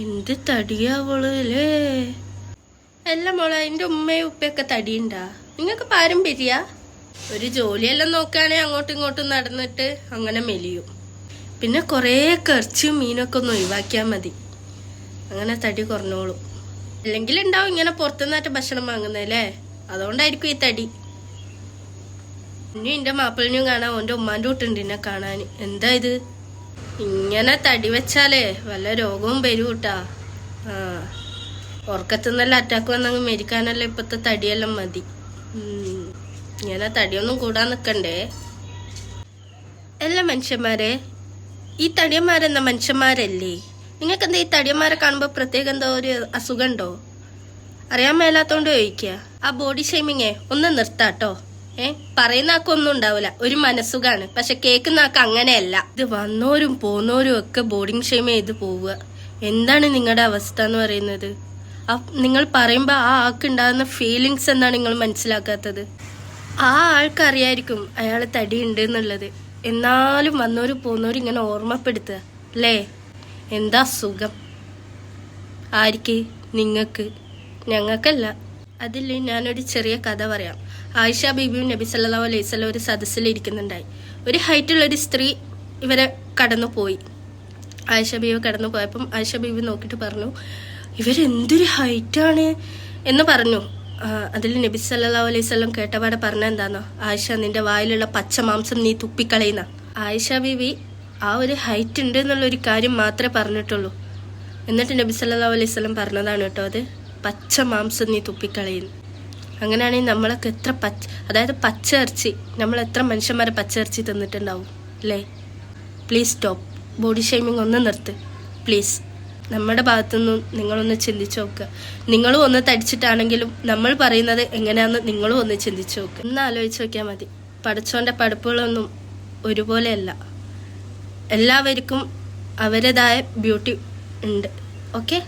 എന്ത് തടിയാവളല്ലേ? അല്ല മോളെ, എൻ്റെ ഉമ്മയും ഉപ്പയൊക്കെ തടിയുണ്ടാ? നിങ്ങൾക്ക് പാരമ്പര്യ? ഒരു ജോലിയെല്ലാം നോക്കുകയാണെങ്കിൽ അങ്ങോട്ടും ഇങ്ങോട്ടും നടന്നിട്ട് അങ്ങനെ മെലിയും. പിന്നെ കുറേ ഇറച്ചിയും മീനൊക്കെ ഒന്ന് ഒഴിവാക്കിയാൽ മതി, അങ്ങനെ തടി കുറഞ്ഞോളും. അല്ലെങ്കിൽ ഉണ്ടാവും ഇങ്ങനെ പുറത്തുനിന്നായിട്ട് ഭക്ഷണം വാങ്ങുന്നല്ലേ, അതുകൊണ്ടായിരിക്കും ഈ തടി. ഇനി എൻ്റെ മാപ്പിളിനെയും കാണാൻ ഓൻ്റെ ഉമ്മാൻ്റെ വീട്ടുണ്ട് എന്നെ കാണാൻ. എന്താ ഇത് ഇങ്ങനെ തടി വെച്ചാലേ വല്ല രോഗവും വരും കേട്ടാ. ഉറക്കത്തുനിന്നെല്ലാം അറ്റാക്ക് വന്നങ്ങ് മരിക്കാനല്ല ഇപ്പത്തെ തടിയെല്ലാം മതി. ഇങ്ങനെ തടിയൊന്നും കൂടാൻ നിക്കണ്ടേ. എല്ലാ മനുഷ്യന്മാരെ, ഈ തടിയന്മാരെന്നാ മനുഷ്യന്മാരല്ലേ? നിങ്ങൾക്ക് എന്താ ഈ തടിയന്മാരെ കാണുമ്പോൾ പ്രത്യേകം എന്തോ ഒരു അസുഖം ഉണ്ടോ? അറിയാൻ മേലാത്തോണ്ട് ചോദിക്കുക. ആ ബോഡി ഷെയ്മിങ്ങേ ഒന്ന് നിർത്താട്ടോ. പറയുന്ന ആക്കൊന്നും ഉണ്ടാവില്ല, ഒരു മനസ്സുഖാണ്. പക്ഷെ കേൾക്കുന്ന ആക്ക് അങ്ങനെയല്ല. ഇത് വന്നോരും പോന്നോരും ഒക്കെ ബോഡിങ് ഷെയ്മ് ചെയ്ത് പോവുക. എന്താണ് നിങ്ങളുടെ അവസ്ഥ എന്ന് പറയുന്നത്? നിങ്ങൾ പറയുമ്പോൾ ആ ആൾക്ക് ഉണ്ടാകുന്ന ഫീലിങ്സ് എന്താണ് നിങ്ങൾ മനസ്സിലാക്കാത്തത്? ആ ആൾക്കറിയായിരിക്കും അയാൾ തടിയുണ്ട് എന്നുള്ളത്, എന്നാലും വന്നോരും പോന്നോരും ഇങ്ങനെ ഓർമ്മപ്പെടുത്തുക അല്ലേ? എന്താ സുഖം? ആർക്ക്? നിങ്ങൾക്ക്, ഞങ്ങൾക്കല്ല. അതിൽ ഞാനൊരു ചെറിയ കഥ പറയാം. ആയിഷ ബീബിയും നബി സല്ലല്ലാഹു അലൈഹി വസല്ലം ഒരു സദസ്സിലിരിക്കുന്നുണ്ടായി. ഒരു ഹൈറ്റുള്ളൊരു സ്ത്രീ ഇവരെ കടന്നു പോയി. ആയിഷ ബീബി കടന്നു പോയപ്പം ആയിഷ ബീബി നോക്കിയിട്ട് പറഞ്ഞു, ഇവരെന്തൊരു ഹൈറ്റാണ് എന്ന് പറഞ്ഞു. അതിൽ നബി സല്ലല്ലാഹു അലൈഹി വസല്ലം കേട്ടപാടെ പറഞ്ഞ എന്താന്നോ, ആയിഷ നിന്റെ വായിലുള്ള പച്ച മാംസം നീ തുപ്പിക്കളയുന്ന. ആയിഷ ബീബി ആ ഒരു ഹൈറ്റ് ഉണ്ട് എന്നുള്ളൊരു കാര്യം മാത്രമേ പറഞ്ഞിട്ടുള്ളൂ. എന്നിട്ട് നബി സല്ലല്ലാഹു അലൈഹി വസല്ലം പറഞ്ഞതാണ് കേട്ടോ അത്, പച്ച മാംസം നീ തുപ്പിക്കളയുന്നു. അങ്ങനെയാണെങ്കിൽ നമ്മളൊക്കെ എത്ര അതായത് പച്ച ഇറച്ചി, നമ്മൾ എത്ര മനുഷ്യന്മാരെ പച്ച ഇറച്ചി തിന്നിട്ടുണ്ടാവും അല്ലേ? Please stop. ബോഡി ഷെയ്മിങ് ഒന്ന് നിർത്ത് പ്ലീസ്. നമ്മുടെ ഭാഗത്തുനിന്നും നിങ്ങളൊന്ന് ചിന്തിച്ചു നോക്കുക. നിങ്ങളും ഒന്ന് തടിച്ചിട്ടാണെങ്കിലും നമ്മൾ പറയുന്നത് എങ്ങനെയാണെന്ന് നിങ്ങളും ഒന്ന് ചിന്തിച്ചു നോക്കുക. ഒന്ന് ആലോചിച്ച് നോക്കിയാൽ മതി. പഠിച്ചോൻ്റെ പഠിപ്പുകളൊന്നും ഒരുപോലെയല്ല. എല്ലാവർക്കും അവരുടേതായ ബ്യൂട്ടി ഉണ്ട്. ഓക്കെ.